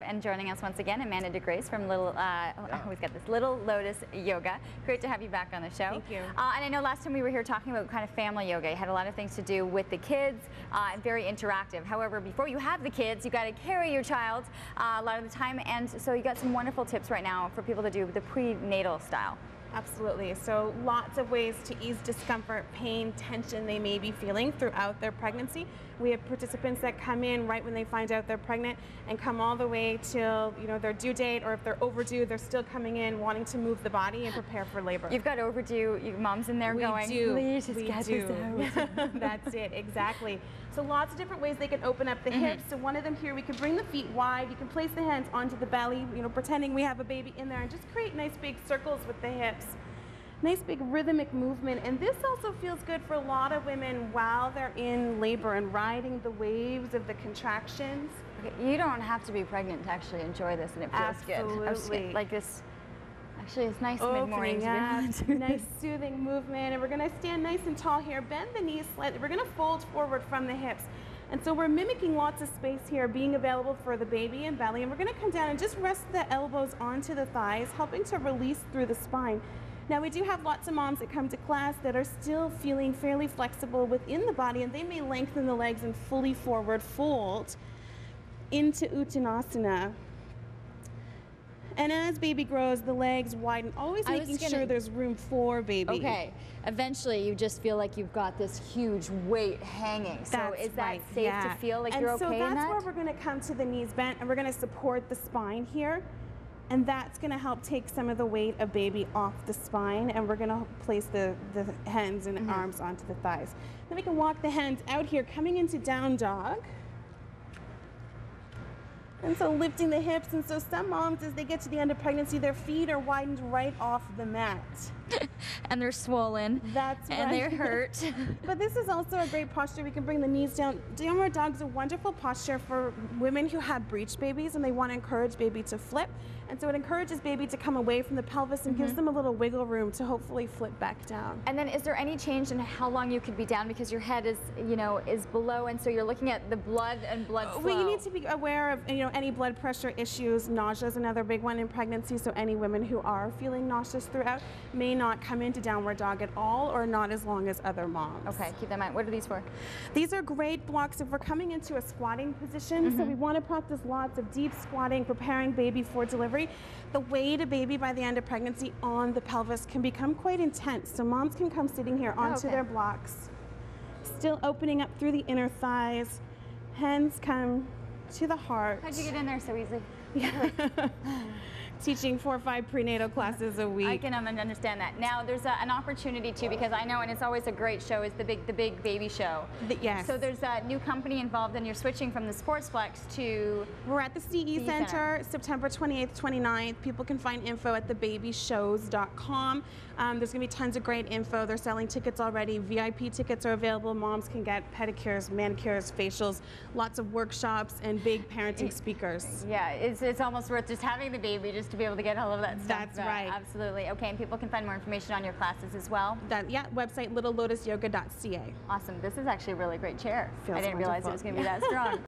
and joining us once again, Amanda Degrace from I always got this, Little Lotus Yoga. Great to have you back on the show. Thank you. And I know last time we were here talking about kind of family yoga. You had a lot of things to do with the kids, and very interactive. However, before you have the kids, you got to carry your child a lot of the time, and so you got some wonderful tips right now for people to do the prenatal style. Absolutely. So lots of ways to ease discomfort, pain, tension they may be feeling throughout their pregnancy. We have participants that come in right when they find out they're pregnant and come all the way till their due date, or if they're overdue, they're still coming in wanting to move the body and prepare for labor. You've got overdue moms in there going, please just get this out. That's it, exactly. So lots of different ways they can open up the hips. So one of them here, we can bring the feet wide. You can place the hands onto the belly, pretending we have a baby in there, and just create nice big circles with the hips. Nice big rhythmic movement, and this also feels good for a lot of women while they're in labor and riding the waves of the contractions. Okay, you don't have to be pregnant to actually enjoy this, and it feels good. Absolutely. Like this. Actually, it's nice mid-morning. Nice soothing movement, and we're going to stand nice and tall here. Bend the knees slightly. We're going to fold forward from the hips. And so we're mimicking lots of space here, being available for the baby and belly. And we're going to come down and just rest the elbows onto the thighs, helping to release through the spine. Now, we do have lots of moms that come to class that are still feeling fairly flexible within the body, and they may lengthen the legs and fully forward fold into Uttanasana. And as baby grows, the legs widen, always making sure there's room for baby. Okay. Eventually, you just feel like you've got this huge weight hanging. So is that safe to feel like you're okay in that? And so that's where we're going to come to the knees bent, and we're going to support the spine here. And that's going to help take some of the weight of baby off the spine, and we're going to place the hands and arms onto the thighs. Then we can walk the hands out here, coming into down dog. And so lifting the hips, and so some moms, as they get to the end of pregnancy, their feet are widened right off the mat. And they're swollen. That's right. And they're hurt. But this is also a great posture. We can bring the knees down. Downward dog is a wonderful posture for women who have breech babies and they want to encourage baby to flip. And so it encourages baby to come away from the pelvis and gives them a little wiggle room to hopefully flip back down. And then is there any change in how long you could be down, because your head is, is below, and so you're looking at the blood and blood flow? Well, you need to be aware of, any blood pressure issues. Nausea is another big one in pregnancy. So any women who are feeling nauseous throughout may not come into downward dog at all, or not as long as other moms. Okay, keep that in mind. What are these for? These are great blocks if we're coming into a squatting position. So we want to practice lots of deep squatting, preparing baby for delivery. The weight of baby by the end of pregnancy on the pelvis can become quite intense. So moms can come sitting here onto their blocks, still opening up through the inner thighs. Hands come to the heart. How'd you get in there so easily? Teaching 4 or 5 prenatal classes a week. I can understand that. Now there's an opportunity too, because I know, and it's always a great show, is the big baby show. Yes. So there's a new company involved, and you're switching from the Sportsplex to... We're at the CE Center, September 28th, 29th. People can find info at thebabyshows.com. There's going to be tons of great info. They're selling tickets already. VIP tickets are available. Moms can get pedicures, manicures, facials, lots of workshops, and big parenting speakers. Yeah, it's almost worth just having the baby just to be able to get all of that stuff. That's right. Absolutely. Okay, and people can find more information on your classes as well? Website littlelotusyoga.ca. Awesome. This is actually a really great chair. Feels I didn't realize it was going to be that strong.